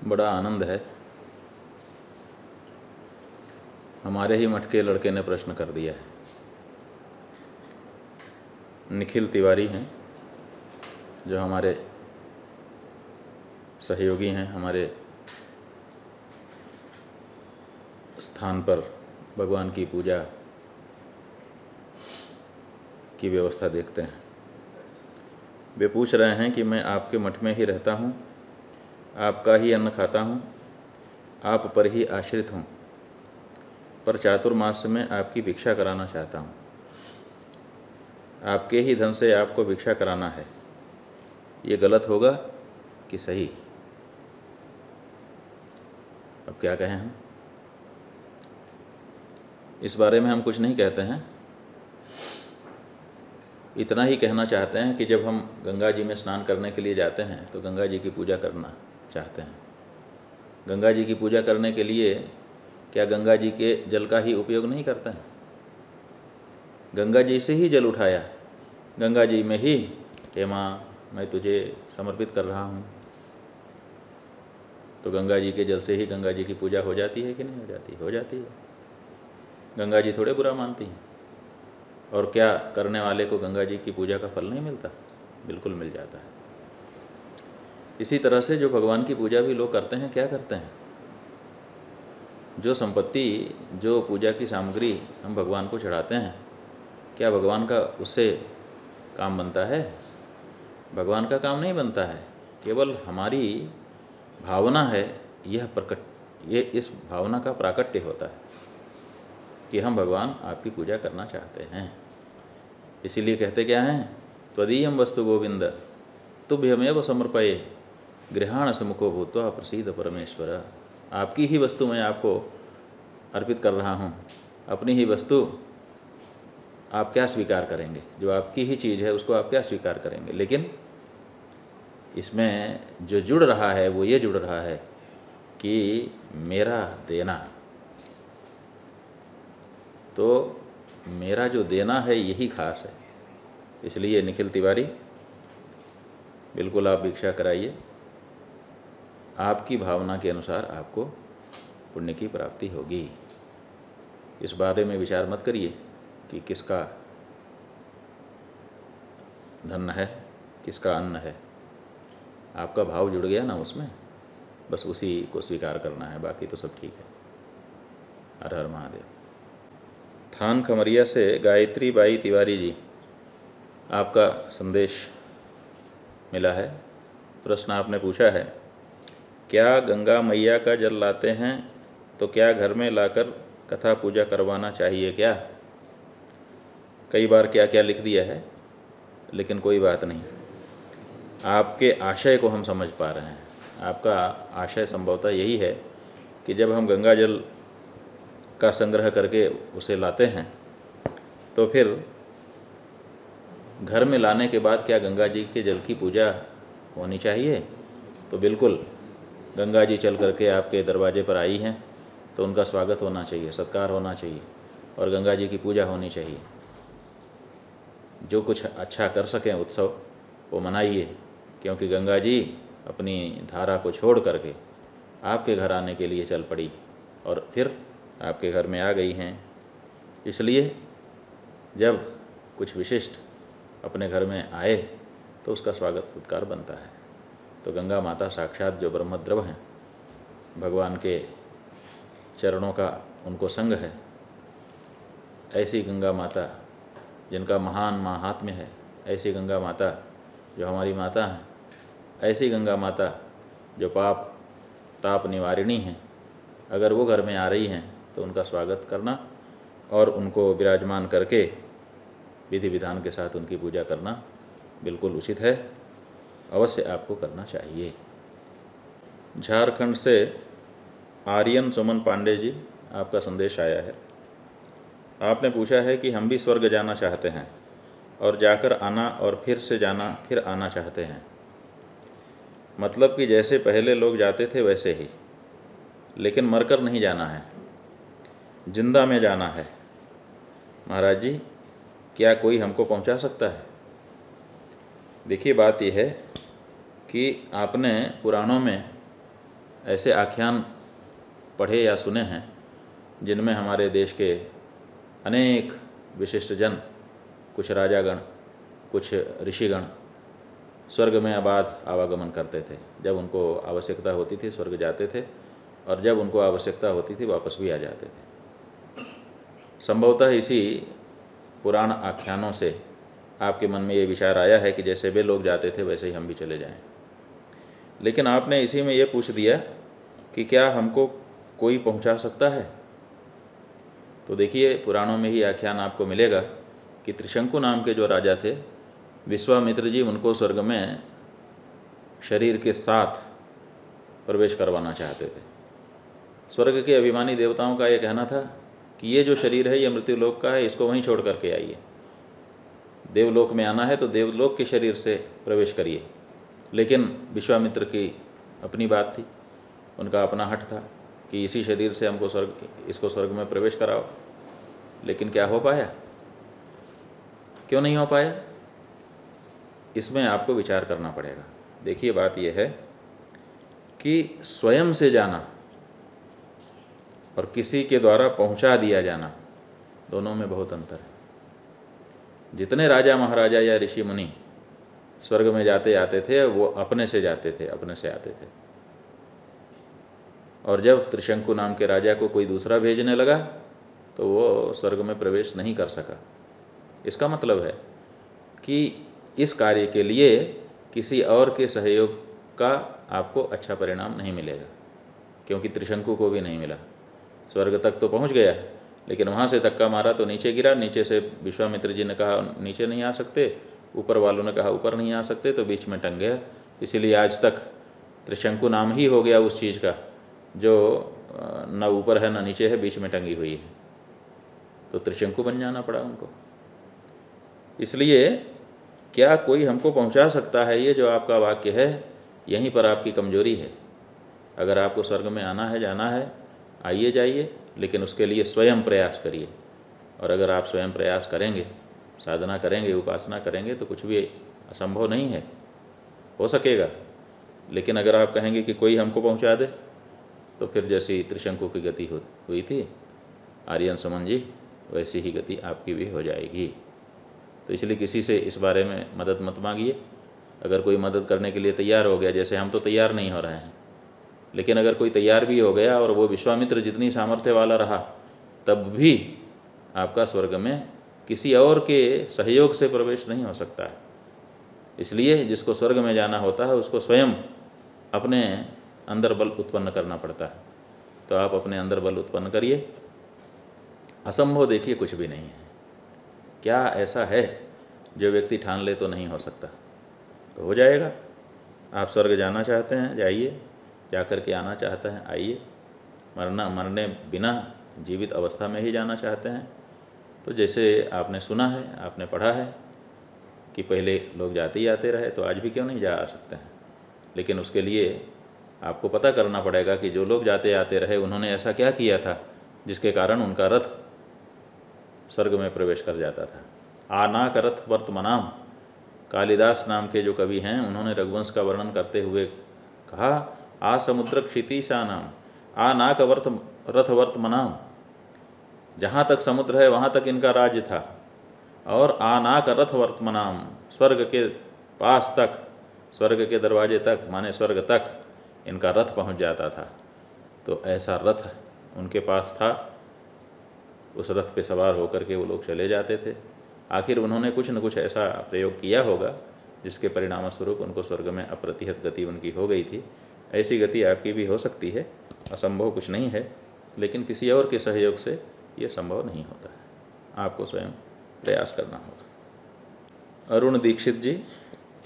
बड़ा आनंद है। हमारे ही मठ के लड़के ने प्रश्न कर दिया है। निखिल तिवारी हैं, जो हमारे सहयोगी हैं, हमारे स्थान पर भगवान की पूजा की व्यवस्था देखते हैं। वे पूछ रहे हैं कि मैं आपके मठ में ही रहता हूँ, आपका ही अन्न खाता हूँ, आप पर ही आश्रित हूँ, पर चातुर्मास में आपकी भिक्षा कराना चाहता हूँ। आपके ही धन से आपको भिक्षा कराना है, ये गलत होगा कि सही? अब क्या कहें हम? इस बारे में हम कुछ नहीं कहते हैं, इतना ही कहना चाहते हैं कि जब हम गंगा जी में स्नान करने के लिए जाते हैं तो गंगा जी की पूजा करना चाहते हैं। गंगा जी की पूजा करने के लिए क्या गंगा जी के जल का ही उपयोग नहीं करते हैं? गंगा जी से ही जल उठाया, गंगा जी में ही हे माँ मैं तुझे समर्पित कर रहा हूँ, तो गंगा जी के जल से ही गंगा जी की पूजा हो जाती है कि नहीं हो जाती? हो जाती है। गंगा जी थोड़े बुरा मानती हैं। और क्या करने वाले को गंगा जी की पूजा का फल नहीं मिलता? बिल्कुल मिल जाता है। इसी तरह से जो भगवान की पूजा भी लोग करते हैं, क्या करते हैं? जो संपत्ति, जो पूजा की सामग्री हम भगवान को चढ़ाते हैं, क्या भगवान का उससे काम बनता है? भगवान का काम नहीं बनता है। केवल हमारी भावना है, ये इस भावना का प्राकट्य होता है कि हम भगवान आपकी पूजा करना चाहते हैं। इसीलिए कहते क्या हैं? त्वदीयं वस्तु गोविंद तुभ्यमेव समर्पये गृहाण सम्मुखो भूत्वा प्रसीद परमेश्वर। आपकी ही वस्तु मैं आपको अर्पित कर रहा हूँ। अपनी ही वस्तु आप क्या स्वीकार करेंगे? जो आपकी ही चीज़ है उसको आप क्या स्वीकार करेंगे? लेकिन इसमें जो जुड़ रहा है वो ये जुड़ रहा है कि मेरा देना, तो मेरा जो देना है यही खास है। इसलिए निखिल तिवारी, बिल्कुल आप भिक्षा कराइए, आपकी भावना के अनुसार आपको पुण्य की प्राप्ति होगी। इस बारे में विचार मत करिए कि किसका धन है, किसका अन्न है। आपका भाव जुड़ गया ना उसमें, बस उसी को स्वीकार करना है, बाकी तो सब ठीक है। हर हर महादेव। थान खमरिया से गायत्री बाई तिवारी जी, आपका संदेश मिला है। प्रश्न आपने पूछा है, क्या गंगा मैया का जल लाते हैं तो क्या घर में लाकर कथा पूजा करवाना चाहिए क्या? कई बार क्या क्या लिख दिया है, लेकिन कोई बात नहीं। आपके आशय को हम समझ पा रहे हैं। आपका आशय संभवतः यही है कि जब हम गंगा जल का संग्रह करके उसे लाते हैं तो फिर घर में लाने के बाद क्या गंगा जी के जल की पूजा होनी चाहिए? तो बिल्कुल, गंगा जी चल करके आपके दरवाजे पर आई हैं तो उनका स्वागत होना चाहिए, सत्कार होना चाहिए और गंगा जी की पूजा होनी चाहिए। जो कुछ अच्छा कर सकें उत्सव वो मनाइए, क्योंकि गंगा जी अपनी धारा को छोड़ करके आपके घर आने के लिए चल पड़ी और फिर आपके घर में आ गई हैं। इसलिए जब कुछ विशिष्ट अपने घर में आए तो उसका स्वागत सत्कार बनता है। तो गंगा माता साक्षात जो ब्रह्मद्रव हैं, भगवान के चरणों का उनको संग है, ऐसी गंगा माता जिनका महान महात्म्य है, ऐसी गंगा माता जो हमारी माता हैं, ऐसी गंगा माता जो पाप ताप निवारिणी हैं, अगर वो घर में आ रही हैं तो उनका स्वागत करना और उनको विराजमान करके विधि विधान के साथ उनकी पूजा करना बिल्कुल उचित है, अवश्य आपको करना चाहिए। झारखंड से आर्यन सुमन पांडे जी, आपका संदेश आया है। आपने पूछा है कि हम भी स्वर्ग जाना चाहते हैं और जाकर आना और फिर से जाना फिर आना चाहते हैं, मतलब कि जैसे पहले लोग जाते थे वैसे ही, लेकिन मरकर नहीं जाना है, जिंदा में जाना है। महाराज जी, क्या कोई हमको पहुंचा सकता है? देखिए, बात यह है कि आपने पुराणों में ऐसे आख्यान पढ़े या सुने हैं जिनमें हमारे देश के अनेक विशिष्ट जन, कुछ राजागण, कुछ ऋषिगण स्वर्ग में आबाद आवागमन करते थे। जब उनको आवश्यकता होती थी स्वर्ग जाते थे, और जब उनको आवश्यकता होती थी वापस भी आ जाते थे। संभवतः इसी पुराण आख्यानों से आपके मन में ये विचार आया है कि जैसे वे लोग जाते थे वैसे ही हम भी चले जाएं। लेकिन आपने इसी में ये पूछ दिया कि क्या हमको कोई पहुंचा सकता है। तो देखिए, पुराणों में ही आख्यान आपको मिलेगा कि त्रिशंकु नाम के जो राजा थे, विश्वामित्र जी उनको स्वर्ग में शरीर के साथ प्रवेश करवाना चाहते थे। स्वर्ग के अभिमानी देवताओं का ये कहना था कि ये जो शरीर है ये मृत्युलोक का है, इसको वहीं छोड़ करके आइए। देवलोक में आना है तो देवलोक के शरीर से प्रवेश करिए। लेकिन विश्वामित्र की अपनी बात थी, उनका अपना हट था कि इसी शरीर से हमको इसको स्वर्ग में प्रवेश कराओ। लेकिन क्या हो पाया? क्यों नहीं हो पाया? इसमें आपको विचार करना पड़ेगा। देखिए, बात यह है कि स्वयं से जाना और किसी के द्वारा पहुंचा दिया जाना, दोनों में बहुत अंतर है। जितने राजा महाराजा या ऋषि मुनि स्वर्ग में जाते आते थे वो अपने से जाते थे, अपने से आते थे। और जब त्रिशंकु नाम के राजा को कोई दूसरा भेजने लगा तो वो स्वर्ग में प्रवेश नहीं कर सका। इसका मतलब है कि इस कार्य के लिए किसी और के सहयोग का आपको अच्छा परिणाम नहीं मिलेगा, क्योंकि त्रिशंकु को भी नहीं मिला। स्वर्ग तक तो पहुंच गया, लेकिन वहाँ से धक्का मारा तो नीचे गिरा। नीचे से विश्वामित्र जी ने कहा नीचे नहीं आ सकते, ऊपर वालों ने कहा ऊपर नहीं आ सकते, तो बीच में टंग गया। इसीलिए आज तक त्रिशंकु नाम ही हो गया उस चीज़ का जो न ऊपर है न नीचे है, बीच में टंगी हुई है। तो त्रिशंकु बन जाना पड़ा उनको। इसलिए क्या कोई हमको पहुंचा सकता है, ये जो आपका वाक्य है, यहीं पर आपकी कमजोरी है। अगर आपको स्वर्ग में आना है, जाना है, आइए जाइए, लेकिन उसके लिए स्वयं प्रयास करिए। और अगर आप स्वयं प्रयास करेंगे, साधना करेंगे, उपासना करेंगे, तो कुछ भी असंभव नहीं है, हो सकेगा। लेकिन अगर आप कहेंगे कि कोई हमको पहुंचा दे, तो फिर जैसी त्रिशंकु की गति हुई थी आर्यन सुमन जी, वैसी ही गति आपकी भी हो जाएगी। तो इसलिए किसी से इस बारे में मदद मत मांगिए। अगर कोई मदद करने के लिए तैयार हो गया, जैसे हम तो तैयार नहीं हो रहे हैं, लेकिन अगर कोई तैयार भी हो गया और वो विश्वामित्र जितनी सामर्थ्य वाला रहा, तब भी आपका स्वर्ग में किसी और के सहयोग से प्रवेश नहीं हो सकता है। इसलिए जिसको स्वर्ग में जाना होता है उसको स्वयं अपने अंदर बल उत्पन्न करना पड़ता है। तो आप अपने अंदर बल उत्पन्न करिए। असंभव देखिए कुछ भी नहीं है। क्या ऐसा है जो व्यक्ति ठान ले तो नहीं हो सकता? तो हो जाएगा। आप स्वर्ग जाना चाहते हैं, जाइए। जा कर के आना चाहते हैं, आइए। मरने बिना जीवित अवस्था में ही जाना चाहते हैं, तो जैसे आपने सुना है, आपने पढ़ा है कि पहले लोग जाते ही आते रहे, तो आज भी क्यों नहीं जा आ सकते हैं। लेकिन उसके लिए आपको पता करना पड़ेगा कि जो लोग जाते आते रहे उन्होंने ऐसा क्या किया था जिसके कारण उनका रथ स्वर्ग में प्रवेश कर जाता था। आनाक रथ वर्तमनाम, कालिदास नाम के जो कवि हैं, उन्होंने रघुवंश का वर्णन करते हुए कहा, आ समुद्र क्षितिशानाम आनाक रथ वर्तमनाम, जहाँ तक समुद्र है वहाँ तक इनका राज्य था। और आनाक रथ वर्तमनाम, स्वर्ग के पास तक, स्वर्ग के दरवाजे तक, माने स्वर्ग तक इनका रथ पहुँच जाता था। तो ऐसा रथ उनके पास था, उस रथ पे सवार होकर के वो लोग चले जाते थे। आखिर उन्होंने कुछ न कुछ ऐसा प्रयोग किया होगा जिसके परिणाम स्वरूप उनको स्वर्ग में अप्रतिहत गति उनकी हो गई थी। ऐसी गति आपकी भी हो सकती है, असंभव कुछ नहीं है, लेकिन किसी और के सहयोग से ये संभव नहीं होता है। आपको स्वयं प्रयास करना होगा। अरुण दीक्षित जी,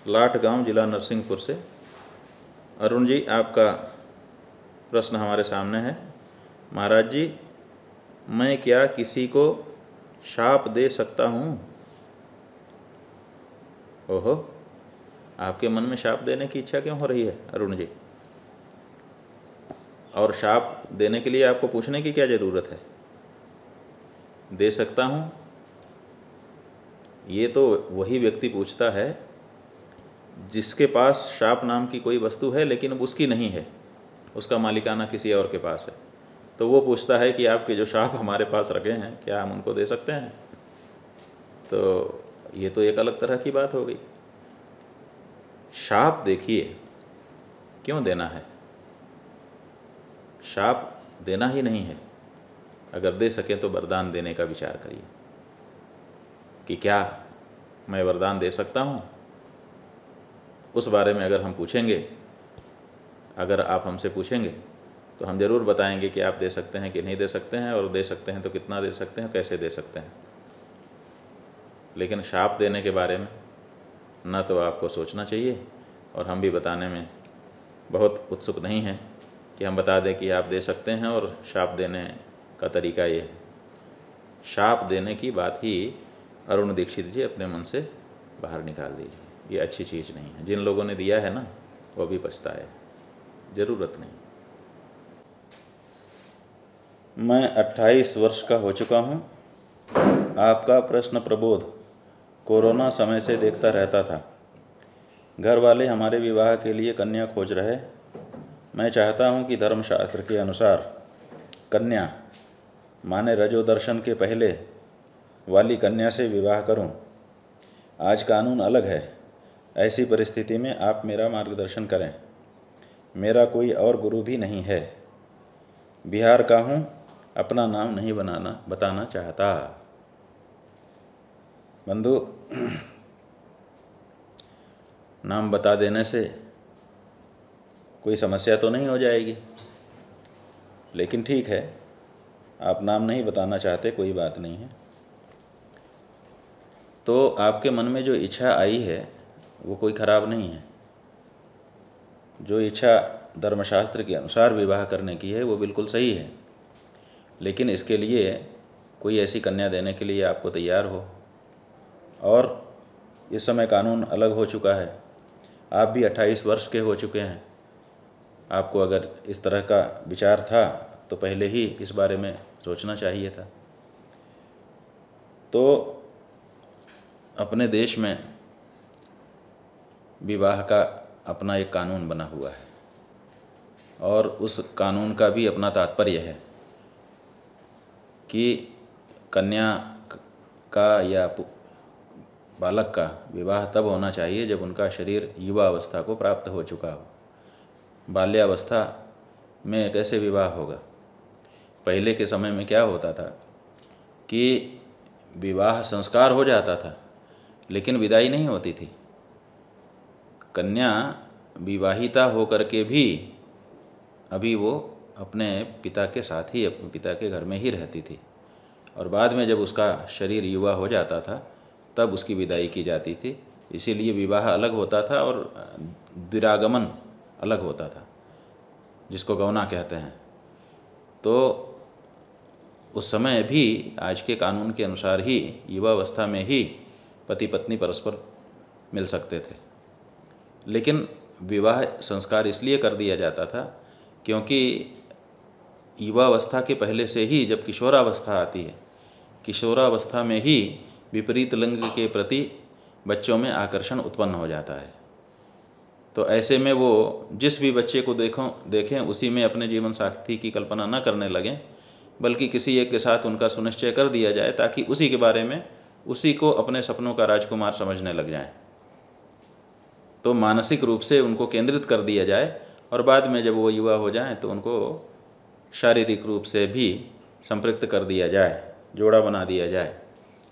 लाठ गांव, जिला नरसिंहपुर से। अरुण जी, आपका प्रश्न हमारे सामने है। महाराज जी, मैं क्या किसी को शाप दे सकता हूँ? ओहो, आपके मन में शाप देने की इच्छा क्यों हो रही है अरुण जी? और शाप देने के लिए आपको पूछने की क्या ज़रूरत है? दे सकता हूँ, ये तो वही व्यक्ति पूछता है जिसके पास शाप नाम की कोई वस्तु है लेकिन उसकी नहीं है। उसका मालिकाना किसी और के पास है, तो वो पूछता है कि आपके जो शाप हमारे पास रखे हैं क्या हम उनको दे सकते हैं? तो ये तो एक अलग तरह की बात हो गई। शाप देखिए क्यों देना है? शाप देना ही नहीं है। अगर दे सके तो वरदान देने का विचार करिए कि क्या मैं वरदान दे सकता हूँ। उस बारे में अगर हम पूछेंगे, अगर आप हमसे पूछेंगे तो हम ज़रूर बताएंगे कि आप दे सकते हैं कि नहीं दे सकते हैं, और दे सकते हैं तो कितना दे सकते हैं, कैसे दे सकते हैं। लेकिन शाप देने के बारे में ना तो आपको सोचना चाहिए, और हम भी बताने में बहुत उत्सुक नहीं हैं कि हम बता दें कि आप दे सकते हैं और शाप देने का तरीका ये है। शाप देने की बात ही अरुण दीक्षित जी अपने मन से बाहर निकाल दीजिए। ये अच्छी चीज़ नहीं है। जिन लोगों ने दिया है ना, वो भी पछताए, ज़रूरत नहीं। मैं 28 वर्ष का हो चुका हूँ। आपका प्रश्न प्रबोध कोरोना समय से देखता रहता था। घर वाले हमारे विवाह के लिए कन्या खोज रहे। मैं चाहता हूँ कि धर्मशास्त्र के अनुसार कन्या माने रजोदर्शन के पहले वाली कन्या से विवाह करूं। आज कानून अलग है। ऐसी परिस्थिति में आप मेरा मार्गदर्शन करें। मेरा कोई और गुरु भी नहीं है। बिहार का हूं, अपना नाम नहीं बताना चाहता। बंधु, नाम बता देने से कोई समस्या तो नहीं हो जाएगी, लेकिन ठीक है, आप नाम नहीं बताना चाहते, कोई बात नहीं है। तो आपके मन में जो इच्छा आई है वो कोई ख़राब नहीं है। जो इच्छा धर्मशास्त्र के अनुसार विवाह करने की है वो बिल्कुल सही है, लेकिन इसके लिए कोई ऐसी कन्या देने के लिए आपको तैयार हो। और इस समय कानून अलग हो चुका है। आप भी 28 वर्ष के हो चुके हैं। आपको अगर इस तरह का विचार था तो पहले ही इस बारे में सोचना चाहिए था। तो अपने देश में विवाह का अपना एक कानून बना हुआ है, और उस कानून का भी अपना तात्पर्य है कि कन्या का या बालक का विवाह तब होना चाहिए जब उनका शरीर युवा अवस्था को प्राप्त हो चुका हो। बाल्यावस्था में कैसे विवाह होगा? पहले के समय में क्या होता था कि विवाह संस्कार हो जाता था, लेकिन विदाई नहीं होती थी। कन्या विवाहिता होकर के भी अभी वो अपने पिता के साथ ही, अपने पिता के घर में ही रहती थी, और बाद में जब उसका शरीर युवा हो जाता था तब उसकी विदाई की जाती थी। इसीलिए विवाह अलग होता था और दिरागमन अलग होता था, जिसको गौना कहते हैं। तो उस समय भी आज के कानून के अनुसार ही युवावस्था में ही पति पत्नी परस्पर मिल सकते थे, लेकिन विवाह संस्कार इसलिए कर दिया जाता था क्योंकि युवावस्था के पहले से ही जब किशोरावस्था आती है, किशोरावस्था में ही विपरीत लिंग के प्रति बच्चों में आकर्षण उत्पन्न हो जाता है। तो ऐसे में वो जिस भी बच्चे को देखें उसी में अपने जीवन साथी की कल्पना न करने लगें, बल्कि किसी एक के साथ उनका सुनिश्चय कर दिया जाए ताकि उसी के बारे में, उसी को अपने सपनों का राजकुमार समझने लग जाएं। तो मानसिक रूप से उनको केंद्रित कर दिया जाए, और बाद में जब वो युवा हो जाएं तो उनको शारीरिक रूप से भी संपृक्त कर दिया जाए, जोड़ा बना दिया जाए।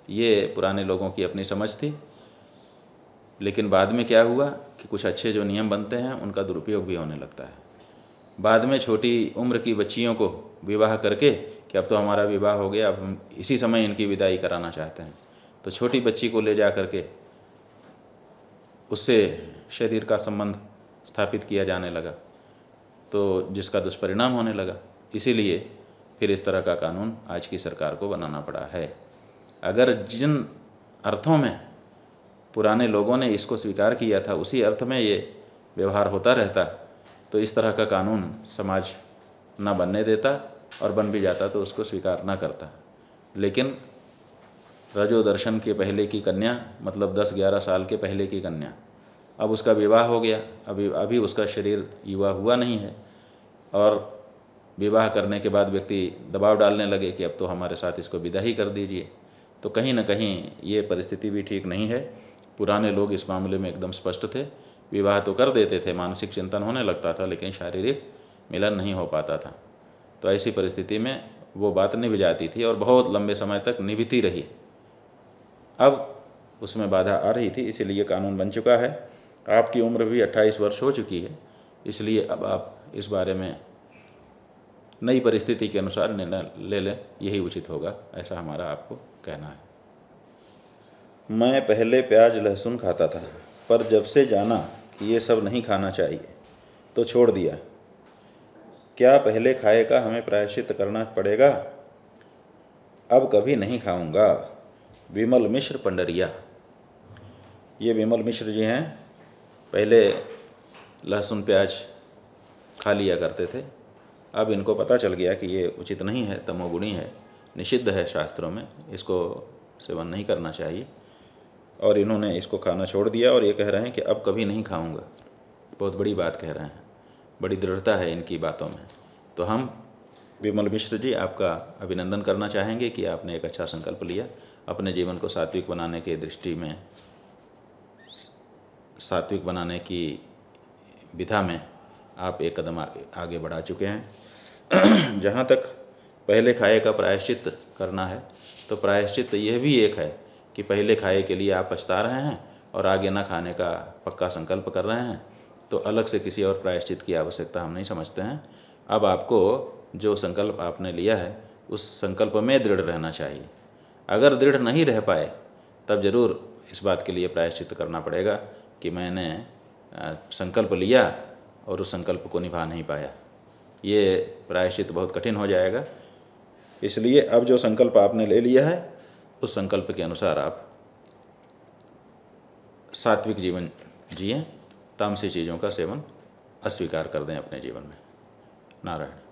ये पुराने लोगों की अपनी समझ थी। लेकिन बाद में क्या हुआ कि कुछ अच्छे जो नियम बनते हैं उनका दुरुपयोग भी होने लगता है। बाद में छोटी उम्र की बच्चियों को विवाह करके कि अब तो हमारा विवाह हो गया, अब हम इसी समय इनकी विदाई कराना चाहते हैं, तो छोटी बच्ची को ले जा करके उससे शरीर का संबंध स्थापित किया जाने लगा, तो जिसका दुष्परिणाम होने लगा। इसीलिए फिर इस तरह का कानून आज की सरकार को बनाना पड़ा है। अगर जिन अर्थों में पुराने लोगों ने इसको स्वीकार किया था उसी अर्थ में ये व्यवहार होता रहता तो इस तरह का कानून समाज ना बनने देता, और बन भी जाता तो उसको स्वीकार ना करता। लेकिन रजोदर्शन के पहले की कन्या मतलब 10-11 साल के पहले की कन्या, अब उसका विवाह हो गया, अभी उसका शरीर युवा हुआ नहीं है, और विवाह करने के बाद व्यक्ति दबाव डालने लगे कि अब तो हमारे साथ इसको विदा ही कर दीजिए, तो कहीं ना कहीं ये परिस्थिति भी ठीक नहीं है। पुराने लोग इस मामले में एकदम स्पष्ट थे, विवाह तो कर देते थे, मानसिक चिंतन होने लगता था, लेकिन शारीरिक मिलन नहीं हो पाता था। तो ऐसी परिस्थिति में वो बात निभ जाती थी और बहुत लंबे समय तक निभती रही। अब उसमें बाधा आ रही थी, इसीलिए कानून बन चुका है। आपकी उम्र भी 28 वर्ष हो चुकी है, इसलिए अब आप इस बारे में नई परिस्थिति के अनुसार निर्णय ले लें, यही उचित होगा, ऐसा हमारा आपको कहना है। मैं पहले प्याज लहसुन खाता था, पर जब से जाना कि ये सब नहीं खाना चाहिए तो छोड़ दिया। क्या पहले खाए का हमें प्रायश्चित करना पड़ेगा? अब कभी नहीं खाऊंगा। विमल मिश्र पंडरिया। ये विमल मिश्र जी हैं, पहले लहसुन प्याज खा लिया करते थे, अब इनको पता चल गया कि ये उचित नहीं है, तमोगुणी है, निषिद्ध है शास्त्रों में, इसको सेवन नहीं करना चाहिए, और इन्होंने इसको खाना छोड़ दिया और ये कह रहे हैं कि अब कभी नहीं खाऊंगा। बहुत बड़ी बात कह रहे हैं, बड़ी दृढ़ता है इनकी बातों में। तो हम विमल मिश्र जी आपका अभिनंदन करना चाहेंगे कि आपने एक अच्छा संकल्प लिया, अपने जीवन को सात्विक बनाने के दृष्टि में, सात्विक बनाने की विधा में आप एक कदम आगे बढ़ा चुके हैं। जहाँ तक पहले खाए का प्रायश्चित करना है, तो प्रायश्चित यह भी एक है कि पहले खाए के लिए आप पछता रहे हैं और आगे ना खाने का पक्का संकल्प कर रहे हैं, तो अलग से किसी और प्रायश्चित की आवश्यकता हम नहीं समझते हैं। अब आपको जो संकल्प आपने लिया है उस संकल्प में दृढ़ रहना चाहिए। अगर दृढ़ नहीं रह पाए तब ज़रूर इस बात के लिए प्रायश्चित करना पड़ेगा कि मैंने संकल्प लिया और उस संकल्प को निभा नहीं पाया। ये प्रायश्चित बहुत कठिन हो जाएगा। इसलिए अब जो संकल्प आपने ले लिया है उस संकल्प के अनुसार आप सात्विक जीवन जिएं, तामसी चीज़ों का सेवन अस्वीकार कर दें अपने जीवन में। नारायण।